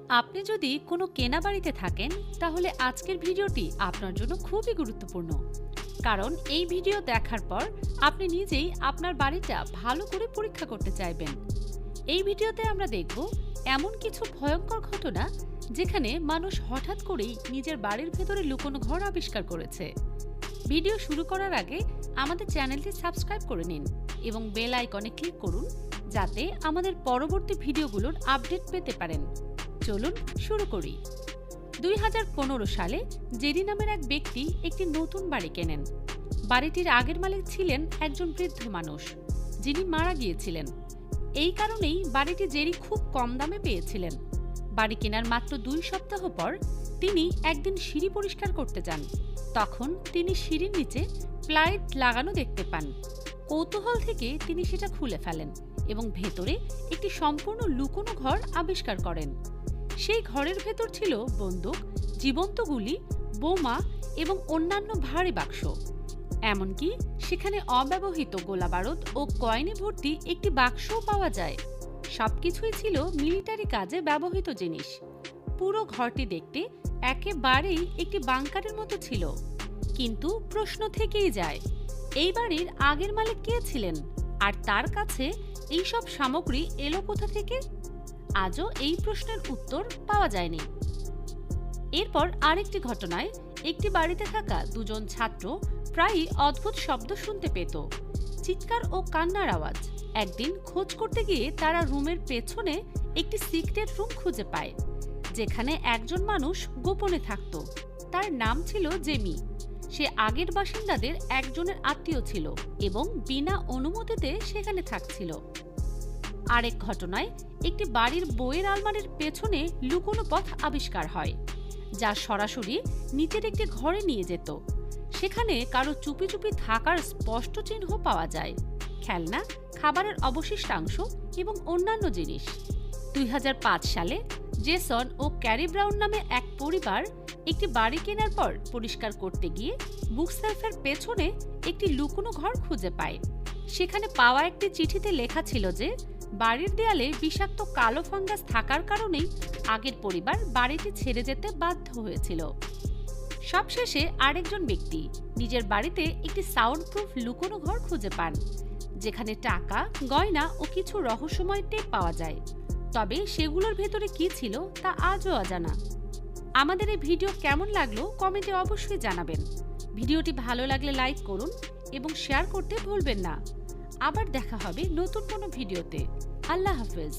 আপনি যদি কোনো কেনা বাড়িতে থাকেন তাহলে আজকের ভিডিওটি আপনার জন্য খুবই গুরুত্বপূর্ণ। কারণ এই ভিডিও দেখার পর আপনি নিজেই আপনার বাড়িটা ভালো করে পরীক্ষা করতে চাইবেন। এই ভিডিওতে আমরা দেখব এমন কিছু ভয়ঙ্কর ঘটনা যেখানে মানুষ হঠাৎ করেই নিজের বাড়ির ভেতরে লুকোনো ঘর আবিষ্কার করেছে। ভিডিও শুরু করার আগে আমাদের চ্যানেলটি সাবস্ক্রাইব করে নিন এবং বেল আইকনে ক্লিক করুন যাতে আমাদের পরবর্তী ভিডিওগুলোর আপডেট পেতে পারেন। চলুন শুরু করি। 2015 সালে জেরি নামের এক ব্যক্তি একটি নতুন বাড়ি কেনেন। বাড়িটির আগের মালিক ছিলেন একজন বৃদ্ধ মানুষ যিনি মারা গিয়েছিলেন। এই কারণেই বাড়িটি জেরি খুব কম দামে পেয়েছিলেন। বাড়ি কেনার মাত্র 2 সপ্তাহ পর তিনি একদিন সিঁড়ি পরিষ্কার করতে যান। তখন তিনি সিঁড়ির নিচে প্লাইট লাগানো দেখতে পান। কৌতূহল থেকে তিনি সেটা খুলে ফেলেন এবং ভেতরে একটি সম্পূর্ণ লুকোনো ঘর আবিষ্কার করেন। সেই ঘরের ভেতর ছিল বন্দুক, জীবন্ত গুলি, বোমা এবং অন্যান্য ভারী বাক্স। এমনকি সেখানে অব্যবহৃত গোলাবারুদ ও কয়েনে ভর্তি একটি বাক্সও পাওয়া যায়। সবকিছুই ছিল মিলিটারি কাজে ব্যবহৃত জিনিস। পুরো ঘরটি দেখতে একেবারেই একটি বাংকারের মতো ছিল। কিন্তু প্রশ্ন থেকেই যায়, এই বাড়ির আগের মালিক কে ছিলেন আর তার কাছে এইসব সামগ্রী এলো কোথা থেকে? আজও এই প্রশ্নের উত্তর পাওয়া যায়নি। এরপর আরেকটি ঘটনায় একটি বাড়িতে থাকা দুজন ছাত্র প্রায়ই অদ্ভুত শব্দ শুনতে পেত, চিৎকার ও কান্নার আওয়াজ। একদিন খোঁজ করতে গিয়ে তারা রুমের পেছনে একটি সিক্রেট রুম খুঁজে পায় যেখানে একজন মানুষ গোপনে থাকত। তার নাম ছিল জেমি। সে আগের বাসিন্দাদের একজনের আত্মীয় ছিল এবং বিনা অনুমতিতে সেখানে থাকছিল। আরেক ঘটনায় একটি বাড়ির বইয়ের আলমারির পেছনে লুকোনো পথ আবিষ্কার হয় যা সরাসরি নিচের একটি ঘরে নিয়ে যেত। সেখানে কারো চুপি চুপি থাকার স্পষ্ট চিহ্ন পাওয়া যায়, খেলনা, খাবারের অবশিষ্টাংশ এবং অন্যান্য জিনিস। 2005 সালে জেসন ও ক্যারি ব্রাউন নামে এক পরিবার একটি বাড়ি কেনার পর পরিষ্কার করতে গিয়ে বুকশেলফের পেছনে একটি লুকোনো ঘর খুঁজে পায়। সেখানে পাওয়া একটি চিঠিতে লেখা ছিল যে বাড়ির দেয়ালে বিষাক্ত কালো ফাঙ্গাস থাকার কারণেই আগের পরিবার বাড়িটি ছেড়ে যেতে বাধ্য হয়েছিল। সবশেষে আরেকজন ব্যক্তি নিজের বাড়িতে একটি সাউন্ড প্রুফ লুকোনো ঘর খুঁজে পান যেখানে টাকা, গয়না ও কিছু রহস্যময় টেপ পাওয়া যায়। তবে সেগুলোর ভেতরে কি ছিল তা আজও অজানা। আমাদের এই ভিডিও কেমন লাগলো কমেন্টে অবশ্যই জানাবেন। ভিডিওটি ভালো লাগলে লাইক করুন এবং শেয়ার করতে ভুলবেন না। আবার দেখা হবে নতুন কোনো ভিডিওতে। আল্লাহ হাফেজ।